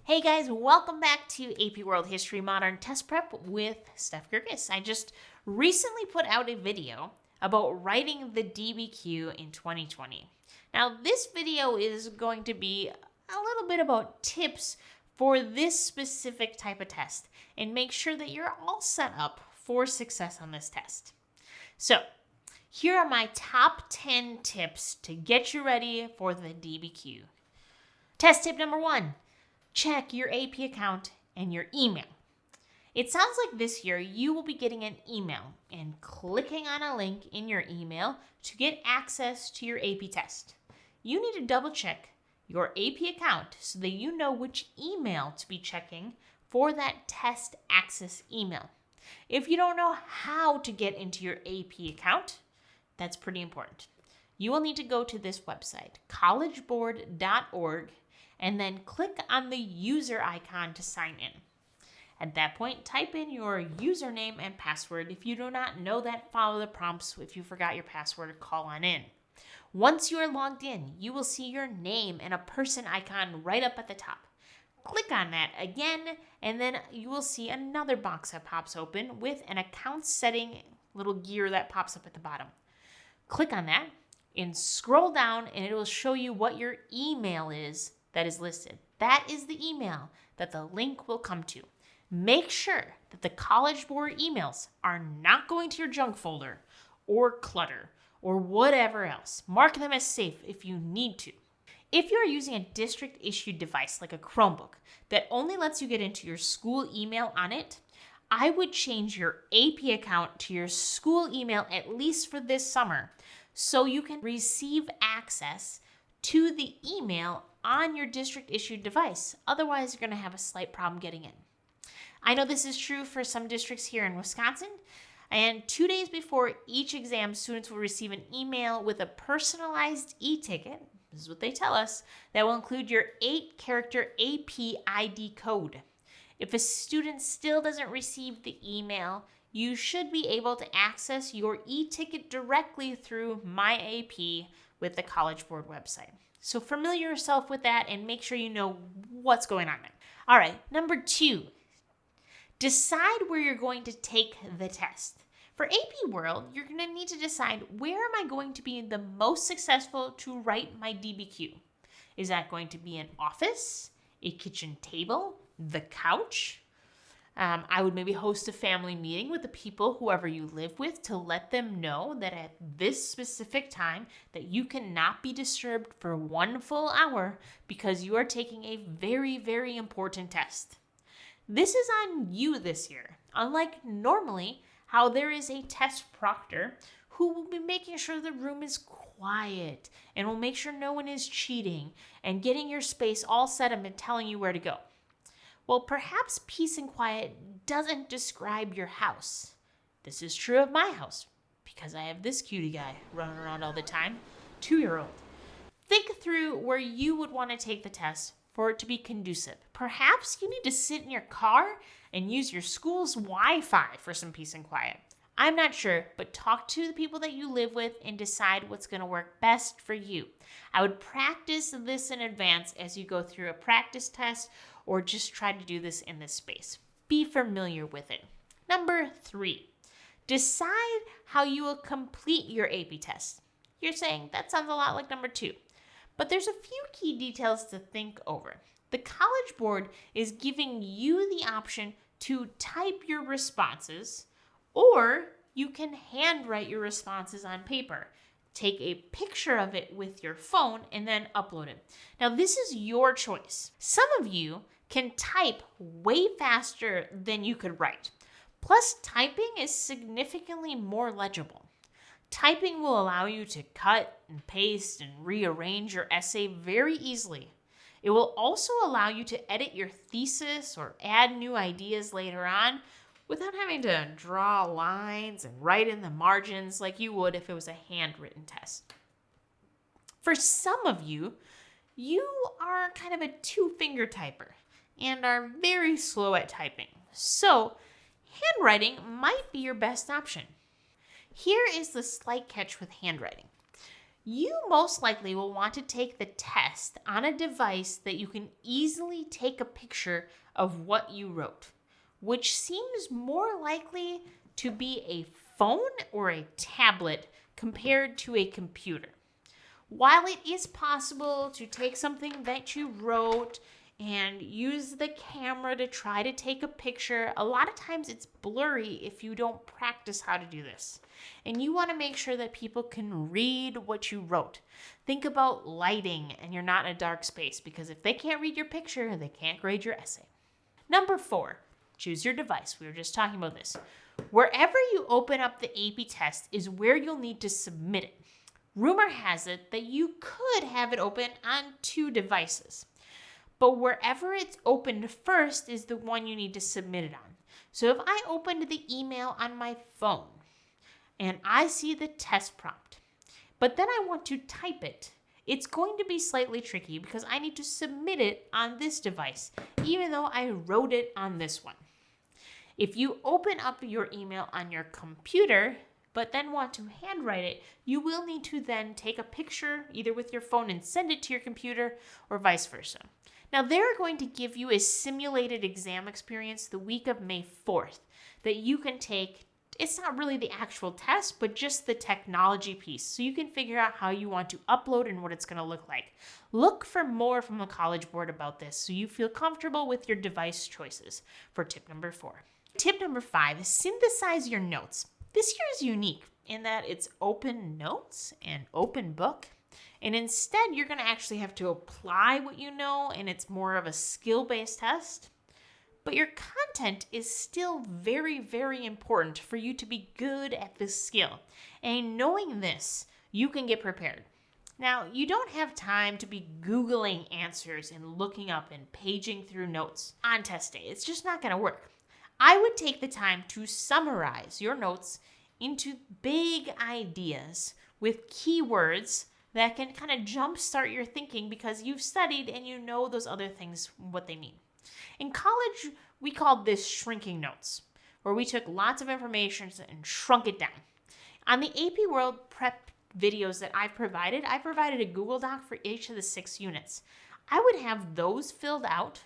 Hey guys, welcome back to AP World History Modern Test Prep with Steph Gerges. I just recently put out a video about writing the DBQ in 2020. Now, this video is going to be a little bit about tips for this specific type of test and make sure that you're all set up for success on this test. So, here are my top 10 tips to get you ready for the DBQ. Test tip number 1. Check your AP account and your email. It sounds like this year you will be getting an email and clicking on a link in your email to get access to your AP test. You need to double check your AP account so that you know which email to be checking for that test access email. If you don't know how to get into your AP account, that's pretty important. You will need to go to this website, collegeboard.org, and then click on the user icon to sign in. At that point, type in your username and password. If you do not know that, follow the prompts. If you forgot your password, call on in. Once you are logged in, you will see your name and a person icon right up at the top. Click on that again, and then you will see another box that pops open with an account setting little gear that pops up at the bottom. Click on that and scroll down, and it will show you what your email is that is listed. That is the email that the link will come to. Make sure that the College Board emails are not going to your junk folder or clutter or whatever else. Mark them as safe if you need to. If you're using a district-issued device like a Chromebook that only lets you get into your school email on it, I would change your AP account to your school email at least for this summer so you can receive access to the email on your district-issued device. Otherwise, you're going to have a slight problem getting in. I know this is true for some districts here in Wisconsin, and 2 days before each exam, students will receive an email with a personalized e-ticket, this is what they tell us, that will include your 8-character AP ID code. If a student still doesn't receive the email, you should be able to access your e-ticket directly through My AP with the College Board website. So familiar yourself with that and make sure you know what's going on there. All right, number 2, decide where you're going to take the test. For AP World, you're going to need to decide, where am I going to be the most successful to write my DBQ? Is that going to be an office, a kitchen table, the couch? I would maybe host a family meeting with the people, whoever you live with, to let them know that at this specific time that you cannot be disturbed for 1 full hour because you are taking a very, very important test. This is on you this year, unlike normally how there is a test proctor who will be making sure the room is quiet and will make sure no one is cheating and getting your space all set up and telling you where to go. Well, perhaps peace and quiet doesn't describe your house. This is true of my house because I have this cutie guy running around all the time, 2-year-old. Think through where you would want to take the test for it to be conducive. Perhaps you need to sit in your car and use your school's Wi-Fi for some peace and quiet. I'm not sure, but talk to the people that you live with and decide what's going to work best for you. I would practice this in advance as you go through a practice test or just try to do this in this space. Be familiar with it. Number 3, decide how you will complete your AP test. You're saying that sounds a lot like number 2, but there's a few key details to think over. The College Board is giving you the option to type your responses, or you can handwrite your responses on paper. Take a picture of it with your phone and then upload it. Now, this is your choice. Some of you can type way faster than you could write. Plus, typing is significantly more legible. Typing will allow you to cut and paste and rearrange your essay very easily. It will also allow you to edit your thesis or add new ideas later on without having to draw lines and write in the margins like you would if it was a handwritten test. For some of you, you are kind of a 2-finger typer and are very slow at typing. So, handwriting might be your best option. Here is the slight catch with handwriting. You most likely will want to take the test on a device that you can easily take a picture of what you wrote, which seems more likely to be a phone or a tablet compared to a computer. While it is possible to take something that you wrote and use the camera to try to take a picture, a lot of times it's blurry if you don't practice how to do this. And you want to make sure that people can read what you wrote. Think about lighting and you're not in a dark space, because if they can't read your picture, they can't grade your essay. Number 4, choose your device. We were just talking about this. Wherever you open up the AP test is where you'll need to submit it. Rumor has it that you could have it open on 2 devices, but wherever it's opened first is the one you need to submit it on. So if I opened the email on my phone and I see the test prompt, but then I want to type it, it's going to be slightly tricky because I need to submit it on this device, even though I wrote it on this one. If you open up your email on your computer, but then want to handwrite it, you will need to then take a picture either with your phone and send it to your computer or vice versa. Now, they're going to give you a simulated exam experience the week of May 4th that you can take. It's not really the actual test, but just the technology piece. So you can figure out how you want to upload and what it's going to look like. Look for more from the College Board about this so you feel comfortable with your device choices for tip number 4. Tip number 5 is synthesize your notes. This year is unique in that it's open notes and open book. And instead, you're going to actually have to apply what you know, and it's more of a skill-based test. But your content is still very, very important for you to be good at this skill. And knowing this, you can get prepared. Now, you don't have time to be Googling answers and looking up and paging through notes on test day. It's just not going to work. I would take the time to summarize your notes into big ideas with keywords that can kind of jumpstart your thinking because you've studied and you know those other things, what they mean. In college, we called this shrinking notes, where we took lots of information and shrunk it down. On the AP World prep videos that I provided a Google Doc for each of the 6 units. I would have those filled out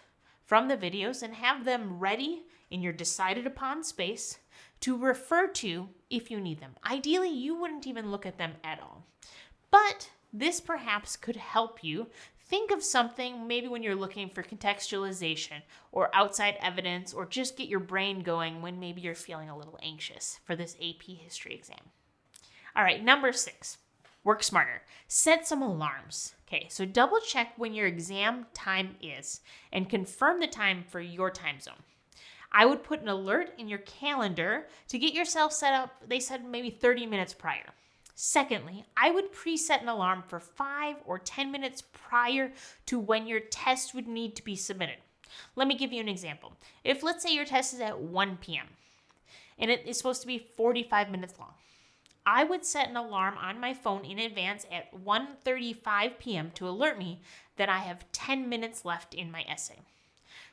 from the videos and have them ready in your decided upon space to refer to if you need them. Ideally, you wouldn't even look at them at all. But this perhaps could help you think of something maybe when you're looking for contextualization or outside evidence, or just get your brain going when maybe you're feeling a little anxious for this AP history exam. All right, number 6, work smarter. Set some alarms. Okay, so double check when your exam time is and confirm the time for your time zone. I would put an alert in your calendar to get yourself set up, they said maybe 30 minutes prior. Secondly, I would preset an alarm for 5 or 10 minutes prior to when your test would need to be submitted. Let me give you an example. If, let's say, your test is at 1 p.m. and it is supposed to be 45 minutes long, I would set an alarm on my phone in advance at 1:35 p.m. to alert me that I have 10 minutes left in my essay.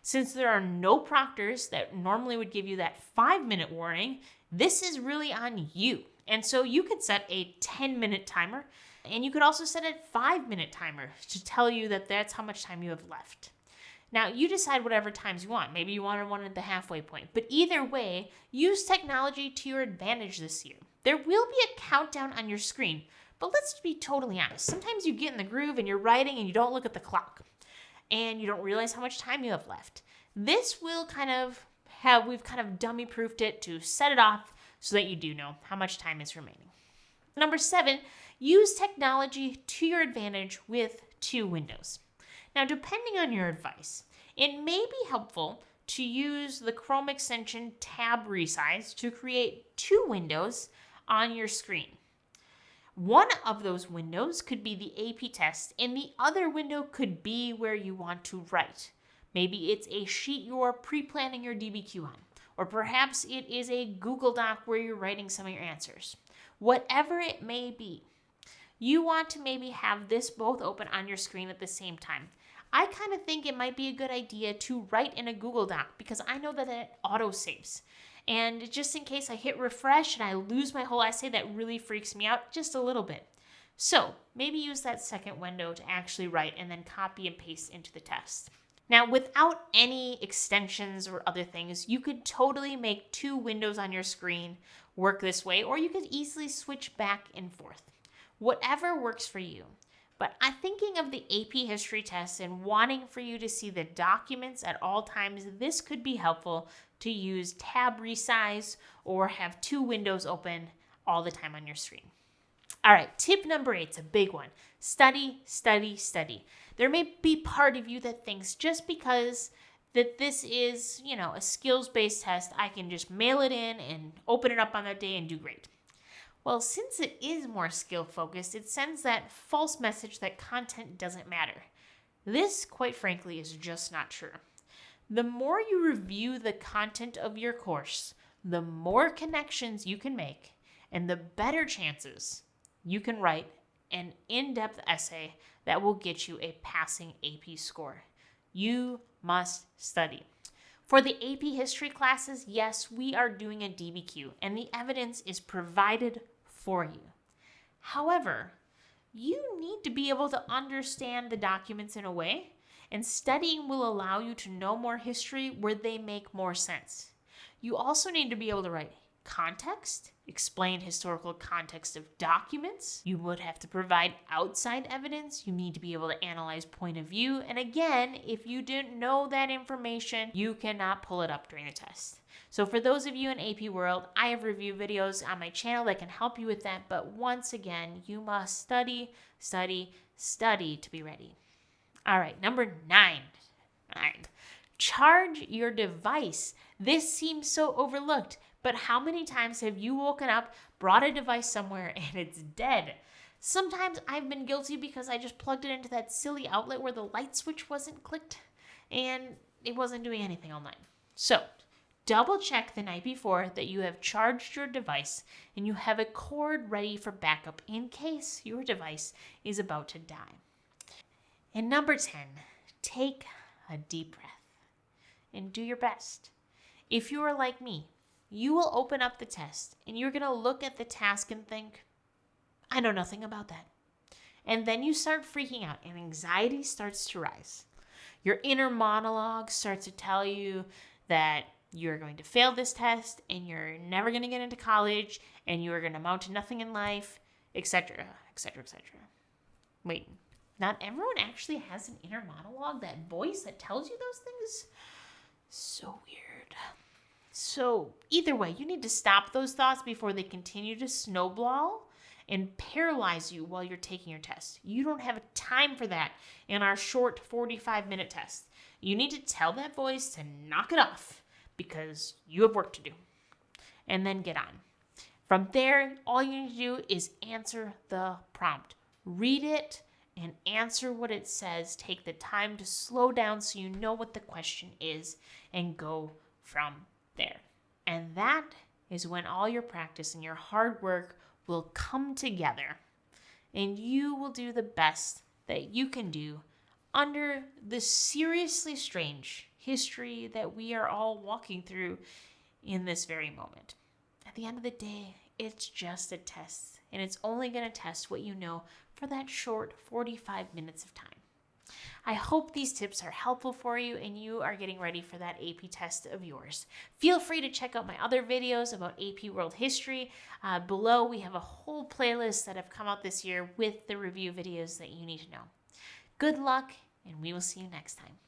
Since there are no proctors that normally would give you that 5-minute warning, this is really on you. And so you could set a 10-minute timer, and you could also set a 5-minute timer to tell you that that's how much time you have left. Now, you decide whatever times you want. Maybe you want one at the halfway point. But either way, use technology to your advantage this year. There will be a countdown on your screen, but let's be totally honest. Sometimes you get in the groove and you're writing and you don't look at the clock, and you don't realize how much time you have left. This will we've kind of dummy-proofed it to set it off so that you do know how much time is remaining. Number 7, use technology to your advantage with 2 windows. Now, depending on your advice, it may be helpful to use the Chrome extension tab resize to create 2 windows on your screen. One of those windows could be the AP test, and the other window could be where you want to write. Maybe it's a sheet you're pre-planning your DBQ on, or perhaps it is a Google Doc where you're writing some of your answers. Whatever it may be, you want to maybe have this both open on your screen at the same time. I kind of think it might be a good idea to write in a Google Doc because I know that it auto-saves. And just in case I hit refresh and I lose my whole essay, that really freaks me out just a little bit. So maybe use that second window to actually write and then copy and paste into the test. Now, without any extensions or other things, you could totally make 2 windows on your screen work this way, or you could easily switch back and forth. Whatever works for you. But I'm thinking of the AP History test and wanting for you to see the documents at all times, this could be helpful to use tab resize or have 2 windows open all the time on your screen. All right, tip number 8 is a big one. Study, study, study. There may be part of you that thinks just because that this is, a skills-based test, I can just mail it in and open it up on that day and do great. Well, since it is more skill-focused, it sends that false message that content doesn't matter. This, quite frankly, is just not true. The more you review the content of your course, the more connections you can make, and the better chances you can write an in-depth essay that will get you a passing AP score. You must study. For the AP History classes, yes, we are doing a DBQ, and the evidence is provided for you. However, you need to be able to understand the documents in a way, and studying will allow you to know more history where they make more sense. You also need to be able to write context, explain historical context of documents. You would have to provide outside evidence. You need to be able to analyze point of view. And again, if you didn't know that information, you cannot pull it up during the test. So for those of you in AP World, I have review videos on my channel that can help you with that. But once again, you must study, study, study to be ready. All right, number 9. Charge your device. This seems so overlooked, but how many times have you woken up, brought a device somewhere, and it's dead? Sometimes I've been guilty because I just plugged it into that silly outlet where the light switch wasn't clicked, and it wasn't doing anything all night. So, double check the night before that you have charged your device and you have a cord ready for backup in case your device is about to die. And number 10, take a deep breath and do your best. If you are like me, you will open up the test and you're going to look at the task and think, I know nothing about that. And then you start freaking out and anxiety starts to rise. Your inner monologue starts to tell you that you're going to fail this test and you're never going to get into college and you're going to amount to nothing in life, etc., etc., etc. Wait, not everyone actually has an inner monologue, that voice that tells you those things? So weird. So either way, you need to stop those thoughts before they continue to snowball and paralyze you while you're taking your test. You don't have time for that in our short 45-minute test. You need to tell that voice to knock it off because you have work to do. And then get on. From there, all you need to do is answer the prompt. Read it and answer what it says. Take the time to slow down so you know what the question is and go from there. And that is when all your practice and your hard work will come together and you will do the best that you can do under the seriously strange history that we are all walking through in this very moment. At the end of the day, it's just a test, and it's only going to test what you know for that short 45 minutes of time. I hope these tips are helpful for you and you are getting ready for that AP test of yours. Feel free to check out my other videos about AP World History. Below, we have a whole playlist that have come out this year with the review videos that you need to know. Good luck, and we will see you next time.